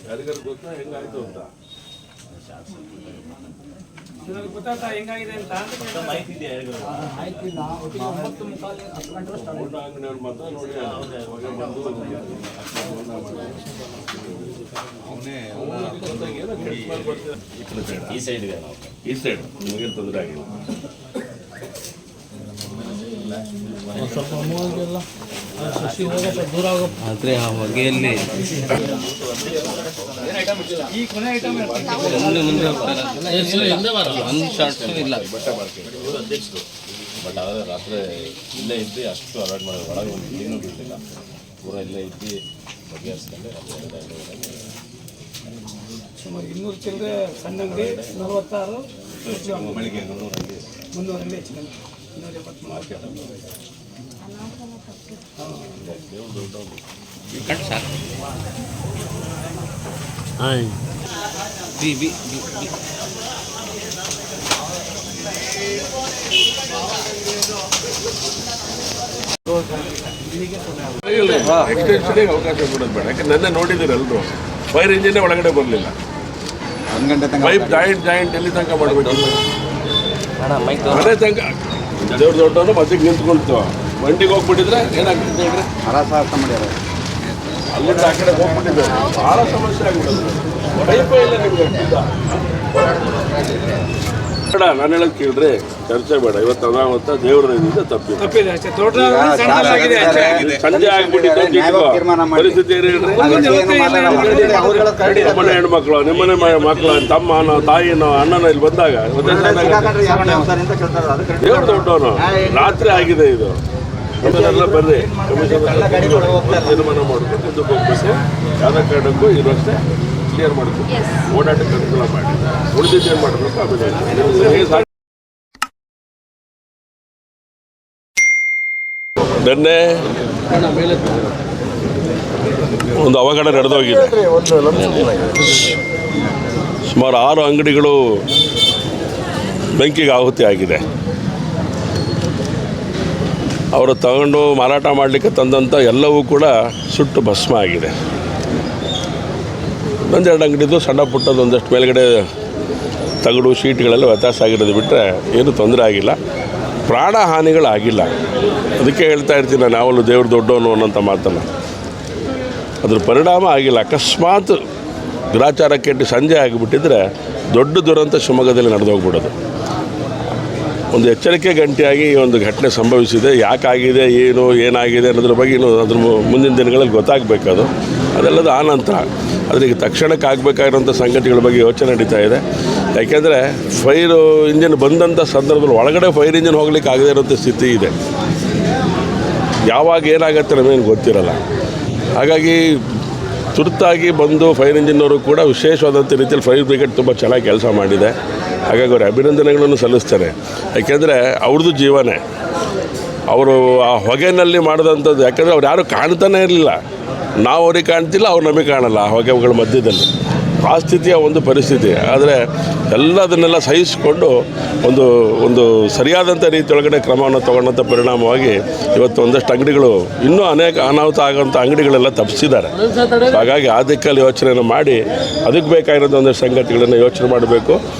ಯಾರಿಗಾರು ಗೊತ್ತಾ ಹೆಂಗಾಯ್ತು ಅಂತ ಗೊತ್ತಾಗ್ತಾ ಹೆಂಗಾಗಿದೆ ಅಂತ ಮಾಹಿತಿ ಇದೆಯಾ? ಅಂಗಡಿಯವ್ರು ಮಾತ್ರ ನೋಡಿ ಈ ಸೈಡ್ ನಿಮಗೇನು ತೊಂದರೆ ಆಗಿಲ್ಲ. ಸ್ವಲ್ಪ ಮೂಗಿಗೆಲ್ಲ ದೂರ ಆದರೆ ಆ ಹೊಗೆಯಲ್ಲಿ ಮುಂದೆ ಹೋಗ್ತಾರೆ. ಒಂದು ಶಾರ್ಟ್ಸು ಇಲ್ಲ ಬಟ್ಟೆ ಮಾಡ್ತೀವಿ ಇವರು ಅಧ್ಯಕ್ಷರು. ಬಟ್ ಆದರೆ ರಾತ್ರಿ ಇಲ್ಲೇ ಇದ್ದು ಅಷ್ಟು ಅವಾಯ್ಡ್ ಮಾಡೋದು. ಒಳಗೆ ಒಂದು ಕ್ಲೀನು ಬಿಟ್ಟಿಲ್ಲ, ಪೂರ ಇಲ್ಲೇ ಇದ್ದು ಬಗೆಹರಿಸ್ಕೊಂಡು ಸುಮಾರು 200 ಚಿಲ್ಲರೆ ಸಣ್ಣ ಅಂಗಡಿ, 46 ಬೆಳಿಗ್ಗೆ 300 300 ಹೆಚ್ಚು ಕಮ್ಮಿ 270 ಮಾರ್ಕೆಟ್ ಕಟ್ ಸಾಕು. ಹಾಂ ಬಿ ಬಿ ಎಕ್ಸ್ಟೆನ್ಷನ್ಗೆ ಅವಕಾಶ ಕೊಡೋದು ಬೇಡ. ಯಾಕೆ ನನ್ನ ನೋಡಿದ್ದೀರ ಎಲ್ಲರೂ ಫೈರ್ ಇಂಜಿನ್ ಒಳಗಡೆ ಬರಲಿಲ್ಲ. ಪೈಪ್ ಜಾಯಿಂಟ್ ಎಲ್ಲಿ ತನಕ ಮಾಡಬೇಕು? ಅದೇ ತನಕ ದೇವ್ರ ದೊಡ್ಡವನು ಮಧ್ಯಕ್ಕೆ ನಿಂತ್ಕೊಳ್ತು. ಬಂಡಿಗೆ ಹೋಗ್ಬಿಟ್ಟಿದ್ರೆ ಏನಾಗ್ತಿದೆ ಹೇಳ್ರಿ? ಅಲ್ಲಿಂದ ಆ ಕಡೆ ಹೋಗ್ಬಿಟ್ಟಿದ್ದಾರೆ, ಭಾಳ ಸಮಸ್ಯೆ ಆಗ್ಬಿಡೋದು. ಪೈಪೇ ಇಲ್ಲ ನಿಮ್ಗೆ ಬೇಡ. ನಾನು ಹೇಳೋದು ಕೇಳ್ರಿ, ಚರ್ಚೆ ಬೇಡ. ಇವತ್ತು ಅನಾಹುತ ದೇವ್ರ ತಪ್ಪಿದೆ. ಸಂಜೆ ಆಗ್ಬಿಟ್ಟಿತ್ತು. ಪರಿಸ್ಥಿತಿ ಏನು ಹೇಳ್ರಿ? ನಿಮ್ಮನೆ ಹೆಣ್ಮಕ್ಳು, ನಿಮ್ಮನೆ ಮಕ್ಕಳು, ತಮ್ಮನೋ ತಾಯಿನೋ ಅಣ್ಣನೋ ಇಲ್ಲಿ ಬಂದಾಗ ದೇವ್ರ ದೊಡ್ಡವನು. ರಾತ್ರಿ ಆಗಿದೆ ಇದು. ನಮ್ಮನ್ನೆಲ್ಲ ಬರ್ರಿ ತೀರ್ಮಾನ ಮಾಡ್ಕೊಂಡು ಇದಕ್ಕೆ ಹೋಗ್ಬೇಕು. ಯಾವುದೇ ಕಾರಣಕ್ಕೂ ಇರೋಷ್ಟೇ ಕ್ಲಿಯರ್ ಮಾಡಬೇಕು. ಓಡಾಟಕ್ಕೆ ಅನುಕೂಲ ಮಾಡಿ ಉಳಿದಿದ್ದು ಏನು ಮಾಡಬೇಕು. ಆಮೇಲೆ ನಿನ್ನೆ ಒಂದು ಅವಘಡ ನಡೆದೋಗಿದೆ. ಸುಮಾರು 6 ಅಂಗಡಿಗಳು ಬೆಂಕಿಗೆ ಆಹುತಿ ಆಗಿದೆ. ಅವರು ತಗೊಂಡು ಮಾರಾಟ ಮಾಡಲಿಕ್ಕೆ ತಂದಂಥ ಎಲ್ಲವೂ ಕೂಡ ಸುಟ್ಟು ಭಸ್ಮ ಆಗಿದೆ. ಒಂದೆರಡು ಅಂಗಡಿದು ಸಣ್ಣ ಪುಟ್ಟದ್ದು ಒಂದಷ್ಟು ಮೇಲ್ಗಡೆ ತಗಡು ಶೀಟ್ಗಳೆಲ್ಲ ವ್ಯತ್ಯಾಸ ಆಗಿರೋದು ಬಿಟ್ಟರೆ ಏನೂ ತೊಂದರೆ ಆಗಿಲ್ಲ. ಪ್ರಾಣ ಹಾನಿಗಳಾಗಿಲ್ಲ. ಅದಕ್ಕೆ ಹೇಳ್ತಾ ಇರ್ತೀನಿ ನಾನು ಯಾವಾಗಲೂ ದೇವ್ರ ದೊಡ್ಡವನು ಅನ್ನೋಂಥ ಮಾತನ್ನು. ಅದ್ರ ಪರಿಣಾಮ ಆಗಿಲ್ಲ. ಅಕಸ್ಮಾತ್ ಗ್ರಾಚಾರ ಕೆಟ್ಟು ಸಂಜೆ ಆಗಿಬಿಟ್ಟಿದ್ರೆ ದೊಡ್ಡ ದುರಂತ ಶಿವಮೊಗ್ಗದಲ್ಲಿ ನಡೆದೋಗ್ಬಿಡೋದು. ಒಂದು ಎಚ್ಚರಿಕೆ ಗಂಟೆಯಾಗಿ ಈ ಒಂದು ಘಟನೆ ಸಂಭವಿಸಿದೆ. ಯಾಕಾಗಿದೆ, ಏನಾಗಿದೆ ಅನ್ನೋದ್ರ ಬಗ್ಗೆ ಇನ್ನೂ ಅದ್ರ ಮುಂದಿನ ದಿನಗಳಲ್ಲಿ ಗೊತ್ತಾಗಬೇಕದು. ಅದೆಲ್ಲದು ಆ ನಂತರ. ಆದರೆ ಈಗ ತಕ್ಷಣಕ್ಕೆ ಆಗಬೇಕಾಗಿರೋಂಥ ಸಂಗತಿಗಳ ಬಗ್ಗೆ ಯೋಚನೆ ನಡೀತಾ ಇದೆ. ಯಾಕೆಂದರೆ ಫೈರ್ ಇಂಜಿನ್ ಬಂದಂಥ ಸಂದರ್ಭದಲ್ಲಿ ಒಳಗಡೆ ಫೈರ್ ಇಂಜಿನ್ ಹೋಗ್ಲಿಕ್ಕೆ ಆಗದೇ ಇರೋಂಥ ಸ್ಥಿತಿ ಇದೆ. ಯಾವಾಗ ಏನಾಗುತ್ತೆ ನಮಗೇನು ಗೊತ್ತಿರಲ್ಲ. ಹಾಗಾಗಿ ತುರ್ತಾಗಿ ಬಂದು ಫೈರ್ ಇಂಜಿನ್ನವರು ಕೂಡ ವಿಶೇಷವಾದಂಥ ರೀತಿಯಲ್ಲಿ ಫೈರ್ ಬ್ರಿಗೇಡ್ ತುಂಬ ಚೆನ್ನಾಗಿ ಕೆಲಸ ಮಾಡಿದೆ. ಹಾಗಾಗಿ ಅವ್ರ ಅಭಿನಂದನೆಗಳನ್ನು ಸಲ್ಲಿಸ್ತಾರೆ. ಯಾಕೆಂದರೆ ಅವ್ರದ್ದು ಜೀವನೇ. ಅವರು ಆ ಹೊಗೆನಲ್ಲಿ ಮಾಡಿದಂಥದ್ದು. ಯಾಕೆಂದರೆ ಅವ್ರು ಯಾರೂ ಕಾಣ್ತಾನೆ ಇರಲಿಲ್ಲ. ನಾವು ಅವ್ರಿಗೆ ಕಾಣ್ತಿಲ್ಲ, ಅವ್ರು ನಮಗೆ ಕಾಣಲ್ಲ ಆ ಹೊಗೆಗಳ ಮಧ್ಯದಲ್ಲಿ. ಆ ಸ್ಥಿತಿಯ ಒಂದು ಪರಿಸ್ಥಿತಿ. ಆದರೆ ಎಲ್ಲದನ್ನೆಲ್ಲ ಸಹಿಸಿಕೊಂಡು ಒಂದು ಸರಿಯಾದಂಥ ರೀತಿಯೊಳಗಡೆ ಕ್ರಮವನ್ನು ತಗೊಂಡಂಥ ಪರಿಣಾಮವಾಗಿ ಇವತ್ತು ಒಂದಷ್ಟು ಅಂಗಡಿಗಳು, ಇನ್ನೂ ಅನೇಕ ಅನಾಹುತ ಆಗೋಂಥ ಅಂಗಡಿಗಳೆಲ್ಲ ತಪ್ಪಿಸಿದ್ದಾರೆ. ಹಾಗಾಗಿ ಆ ದಿಕ್ಕಲ್ಲಿ ಯೋಚನೆಯನ್ನು ಮಾಡಿ ಅದಕ್ಕೆ ಬೇಕಾಗಿರೋದು ಒಂದಷ್ಟು ಸಂಗತಿಗಳನ್ನು ಯೋಚನೆ ಮಾಡಬೇಕು.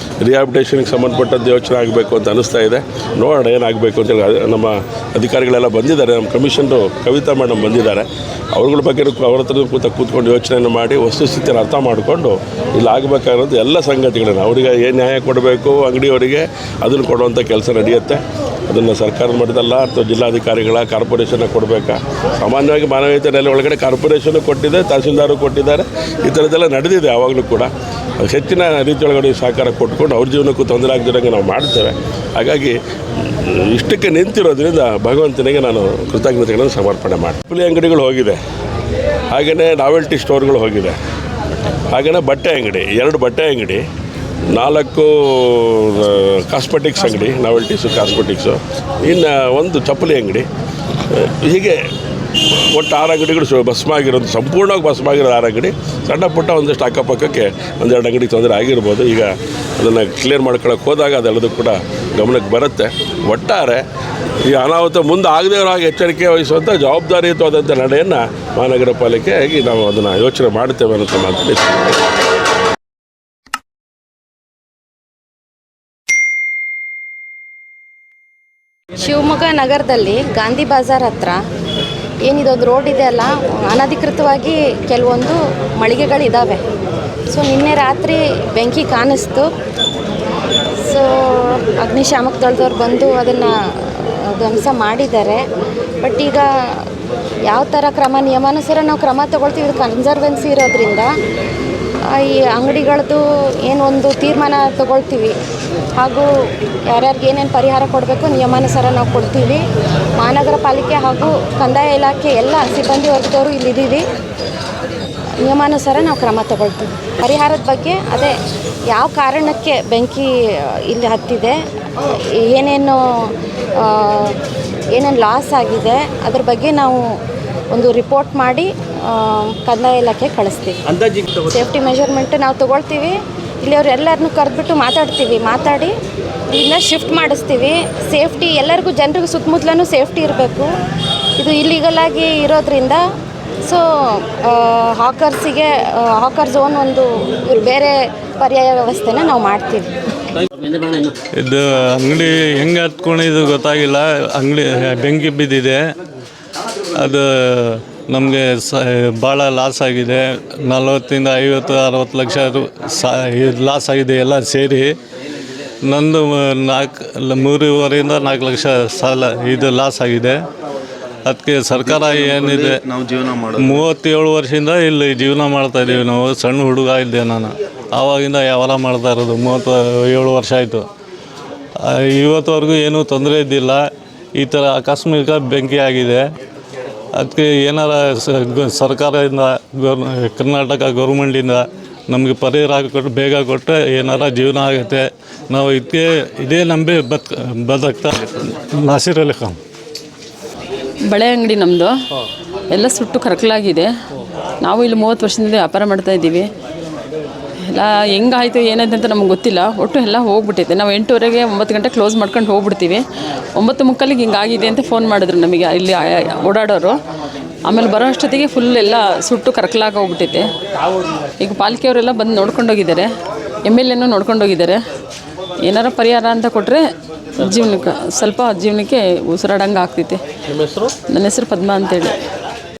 ರಿಹ್ಯಾಬಿಟೇಷನ್ಗೆ ಸಂಬಂಧಪಟ್ಟಂತೆ ಯೋಚನೆ ಆಗಬೇಕು ಅಂತ ಅನ್ನಿಸ್ತಾ ಇದೆ. ನೋಡೋಣ ಏನಾಗಬೇಕು ಅಂತೇಳಿ ನಮ್ಮ ಅಧಿಕಾರಿಗಳೆಲ್ಲ ಬಂದಿದ್ದಾರೆ. ನಮ್ಮ ಕಮಿಷನರು ಕವಿತಾ ಮೇಡಮ್ ಬಂದಿದ್ದಾರೆ. ಅವ್ರಗಳ ಬಗ್ಗೆ ಅವ್ರ ಹತ್ರ ಕೂತ್ಕೊಂಡು ಯೋಚನೆಯನ್ನು ಮಾಡಿ ವಸ್ತುಸ್ಥಿತಿಯನ್ನು ಅರ್ಥ ಮಾಡಿಕೊಂಡು ಇಲ್ಲಿ ಆಗಬೇಕಾಗಿರೋದು ಎಲ್ಲ ಸಂಗತಿಗಳನ್ನು ಅವ್ರಿಗೆ ಏನು ನ್ಯಾಯ ಕೊಡಬೇಕು ಅಂಗಡಿಯವರಿಗೆ ಅದನ್ನು ಕೊಡುವಂಥ ಕೆಲಸ ನಡೆಯುತ್ತೆ. ಅದನ್ನು ಸರ್ಕಾರದ ಮಟ್ಟದಲ್ಲ ಅಥವಾ ಜಿಲ್ಲಾಧಿಕಾರಿಗಳ ಕಾರ್ಪೊರೇಷನ್ನ ಕೊಡಬೇಕಾ? ಸಾಮಾನ್ಯವಾಗಿ ಮಾನವೀಯತೆ ನೆಲೆ ಒಳಗಡೆ ಕಾರ್ಪೊರೇಷನ್ನು ಕೊಟ್ಟಿದೆ, ತಹಸೀಲ್ದಾರು ಕೊಟ್ಟಿದ್ದಾರೆ, ಈ ಥರದ್ದೆಲ್ಲ ನಡೆದಿದೆ ಆವಾಗಲೂ ಕೂಡ. ಹೆಚ್ಚಿನ ರೀತಿಯೊಳಗಡೆ ಸಹಕಾರ ಕೊಟ್ಕೊಂಡು ಅವ್ರ ಜೀವನಕ್ಕೂ ತೊಂದರೆ ಆಗದಿರೋಂಗೆ ನಾವು ಮಾಡ್ತೇವೆ. ಹಾಗಾಗಿ ಇಷ್ಟಕ್ಕೆ ನಿಂತಿರೋದ್ರಿಂದ ಭಗವಂತನಿಗೆ ನಾನು ಕೃತಜ್ಞತೆಗಳನ್ನು ಸಮರ್ಪಣೆ ಮಾಡ್ತೀನಿ. ಚಪ್ಪಲಿ ಅಂಗಡಿಗಳು ಹೋಗಿದೆ, ಹಾಗೆಯೇ ನಾವೆಲ್ಟಿ ಸ್ಟೋರ್ಗಳು ಹೋಗಿದೆ, ಹಾಗೆಯೇ ಬಟ್ಟೆ ಅಂಗಡಿ, 2 ಬಟ್ಟೆ ಅಂಗಡಿ, 4 ಕಾಸ್ಮೆಟಿಕ್ಸ್ ಅಂಗಡಿ, ನಾವೆಲ್ಟೀಸು ಕಾಸ್ಮೆಟಿಕ್ಸು, ಇನ್ನು 1 ಚಪ್ಪಲಿ ಅಂಗಡಿ, ಹೀಗೆ ಒಟ್ಟು 6 ಅಂಗಡಿಗಳು ಭಸ್ಮಾಗಿರೋದು, ಸಂಪೂರ್ಣವಾಗಿ ಭಸ್ಮಾಗಿರೋದು 6 ಅಂಗಡಿ. ಸಣ್ಣ ಪುಟ್ಟ ಒಂದಷ್ಟು ಅಕ್ಕಪಕ್ಕಕ್ಕೆ 1-2 ಅಂಗಡಿ ತೊಂದರೆ ಆಗಿರ್ಬೋದು. ಈಗ ಅದನ್ನು ಕ್ಲಿಯರ್ ಮಾಡ್ಕೊಳ್ಳೋಕೆ ಹೋದಾಗ ಅದೆಲ್ಲದೂ ಕೂಡ ಗಮನಕ್ಕೆ ಬರುತ್ತೆ. ಒಟ್ಟಾರೆ ಈ ಅನಾಹುತ ಮುಂದೆ ಆಗದೇ ಇರೋ ಹಾಗೆ ಎಚ್ಚರಿಕೆ ವಹಿಸುವಂಥ ಜವಾಬ್ದಾರಿಯುತವಾದಂಥ ನಡೆಯನ್ನು ಮಹಾನಗರ ಪಾಲಿಕೆಯಾಗಿ ನಾವು ಅದನ್ನು ಯೋಚನೆ ಮಾಡ್ತೇವೆ ಅನ್ನೋ ಮಾತಲ್ಲಿ. ಶಿವಮೊಗ್ಗ ನಗರದಲ್ಲಿ ಗಾಂಧಿ ಬಜಾರ್ ಹತ್ರ ಏನಿದೊಂದು ರೋಡ್ ಇದೆ ಅಲ್ಲ, ಅನಧಿಕೃತವಾಗಿ ಕೆಲವೊಂದು ಮಳಿಗೆಗಳಿದ್ದಾವೆ. ಸೊ ನಿನ್ನೆ ರಾತ್ರಿ ಬೆಂಕಿ ಕಾಣಿಸ್ತು. ಸೊ ಅಗ್ನಿಶಾಮಕ ದಳದವ್ರು ಬಂದು ಅದನ್ನು ಧ್ವಂಸ ಮಾಡಿದ್ದಾರೆ. ಬಟ್ ಈಗ ಯಾವ ಥರ ನಿಯಮಾನುಸಾರ ನಾವು ಕ್ರಮ ತೊಗೊಳ್ತೀವಿ. ಇದು ಕನ್ಸರ್ವೆನ್ಸಿ ಇರೋದ್ರಿಂದ ಈ ಅಂಗಡಿಗಳದ್ದು ಏನೊಂದು ತೀರ್ಮಾನ ತೊಗೊಳ್ತೀವಿ, ಹಾಗೂ ಯಾರ್ಯಾರಿಗೆ ಏನೇನು ಪರಿಹಾರ ಕೊಡಬೇಕು ನಿಯಮಾನುಸಾರ ನಾವು ಕೊಡ್ತೀವಿ. ಮಹಾನಗರ ಪಾಲಿಕೆ ಹಾಗೂ ಕಂದಾಯ ಇಲಾಖೆ ಎಲ್ಲ ಸಿಬ್ಬಂದಿ ವರ್ಗದವರು ಇಲ್ಲಿದ್ದೀವಿ. ನಿಯಮಾನುಸಾರ ನಾವು ಕ್ರಮ ತಗೊಳ್ತೀವಿ. ಪರಿಹಾರದ ಬಗ್ಗೆ ಅದೇ ಯಾವ ಕಾರಣಕ್ಕೆ ಬೆಂಕಿ ಇಲ್ಲಿ ಹತ್ತಿದೆ, ಏನೇನು ಲಾಸ್ ಆಗಿದೆ, ಅದ್ರ ಬಗ್ಗೆ ನಾವು ಒಂದು ರಿಪೋರ್ಟ್ ಮಾಡಿ ಕಂದಾಯ ಇಲಾಖೆ ಕಳಿಸ್ತೀವಿ. ಸೇಫ್ಟಿ ಮೆಷರ್ಮೆಂಟ್ ನಾವು ತೊಗೊಳ್ತೀವಿ. ಇಲ್ಲಿ ಅವ್ರು ಎಲ್ಲರನ್ನೂ ಕರೆದ್ಬಿಟ್ಟು ಮಾತಾಡಿ ಇಲ್ಲಿಂದ ಶಿಫ್ಟ್ ಮಾಡಿಸ್ತೀವಿ. ಸೇಫ್ಟಿ ಎಲ್ಲರಿಗೂ, ಜನರಿಗೂ ಸುತ್ತಮುತ್ತಲೂ ಸೇಫ್ಟಿ ಇರಬೇಕು. ಇದು ಇಲ್ಲಿಗಲಾಗಿ ಇರೋದ್ರಿಂದ ಸೊ ಹಾಕರ್ ಝೋನ್ ಒಂದು ಬೇರೆ ಪರ್ಯಾಯ ವ್ಯವಸ್ಥೆನ ನಾವು ಮಾಡ್ತೀವಿ. ಇದು ಅಂಗಡಿ ಹೆಂಗೆ ಹತ್ಕೊಂಡಿದ್ದು ಗೊತ್ತಾಗಿಲ್ಲ. ಅಂಗಡಿ ಬೆಂಕಿ ಬಿದ್ದಿದೆ. ಅದು ನಮಗೆ ಭಾಳ ಲಾಸ್ ಆಗಿದೆ. 40-50-60 ಲಕ್ಷ ಲಾಸ್ ಆಗಿದೆ ಎಲ್ಲ ಸೇರಿ. ನಂದು 3.5-4 ಲಕ್ಷ ಸಾಲ ಇದು ಲಾಸ್ ಆಗಿದೆ. ಅದಕ್ಕೆ ಸರ್ಕಾರ ಏನಿದೆ, 37 ವರ್ಷದಿಂದ ಇಲ್ಲಿ ಜೀವನ ಮಾಡ್ತಾಯಿದ್ದೀವಿ ನಾವು. ಸಣ್ಣ ಹುಡುಗ ಇದ್ದೆ ನಾನು, ಆವಾಗಿಂದ ವ್ಯವಹಾರ ಮಾಡ್ತಾ ಇರೋದು. 37 ವರ್ಷ ಆಯಿತು. ಇವತ್ತವರೆಗೂ ಏನೂ ತೊಂದರೆ ಇದ್ದಿಲ್ಲ. ಈ ಥರ ಆಕಸ್ಮಿಕ ಬೆಂಕಿ ಆಗಿದೆ. ಅದಕ್ಕೆ ಏನಾರ ಸರ್ಕಾರದಿಂದ ಕರ್ನಾಟಕ ಗೌರ್ಮೆಂಟಿಂದ ನಮಗೆ ಪರಿಹಾರ ಕೊಟ್ಟು ಬೇಗ ಕೊಟ್ಟರೆ ಏನಾರ ಜೀವನ ಆಗುತ್ತೆ. ನಾವು ಇದೇ ನಂಬಿ ಬದುಕ್ತಾ. ನಾಸಿರ್ ಅಲಿ ಖಾನ್. ಬಳೆ ಅಂಗಡಿ ನಮ್ಮದು. ಎಲ್ಲ ಸುಟ್ಟು ಕರಕಲಾಗಿದೆ. ನಾವು ಇಲ್ಲಿ 30 ವರ್ಷದಿಂದ ವ್ಯಾಪಾರ ಮಾಡ್ತಾಯಿದ್ದೀವಿ. ಎಲ್ಲ ಹೆಂಗಾಯಿತು ಏನಾಯ್ತು ಅಂತ ನಮ್ಗೆ ಗೊತ್ತಿಲ್ಲ. ಒಟ್ಟು ಎಲ್ಲ ಹೋಗ್ಬಿಟ್ಟೈತೆ. ನಾವು 8:30 9 ಗಂಟೆ ಕ್ಲೋಸ್ ಮಾಡ್ಕೊಂಡು ಹೋಗ್ಬಿಡ್ತೀವಿ. 9:30 ಹಿಂಗಾಗಿದೆ ಅಂತ ಫೋನ್ ಮಾಡಿದ್ರು ನಮಗೆ ಇಲ್ಲಿ ಓಡಾಡೋರು. ಆಮೇಲೆ ಬರೋ ಅಷ್ಟೊತ್ತಿಗೆ ಫುಲ್ ಎಲ್ಲ ಸುಟ್ಟು ಕರಕಲಾಗಿ ಹೋಗ್ಬಿಟ್ಟೈತೆ. ಈಗ ಪಾಲಿಕೆಯವರೆಲ್ಲ ಬಂದು ನೋಡ್ಕೊಂಡೋಗಿದ್ದಾರೆ, MLA ನೋಡ್ಕೊಂಡೋಗಿದ್ದಾರೆ. ಏನಾರ ಪರಿಹಾರ ಅಂತ ಕೊಟ್ಟರೆ ಜೀವನಕ್ಕೆ ಸ್ವಲ್ಪ ಜೀವನಕ್ಕೆ ಉಸಿರಾಡಂಗೆ ಆಗ್ತೈತೆ. ನನ್ನ ಹೆಸರು ಪದ್ಮ ಅಂತೇಳಿ.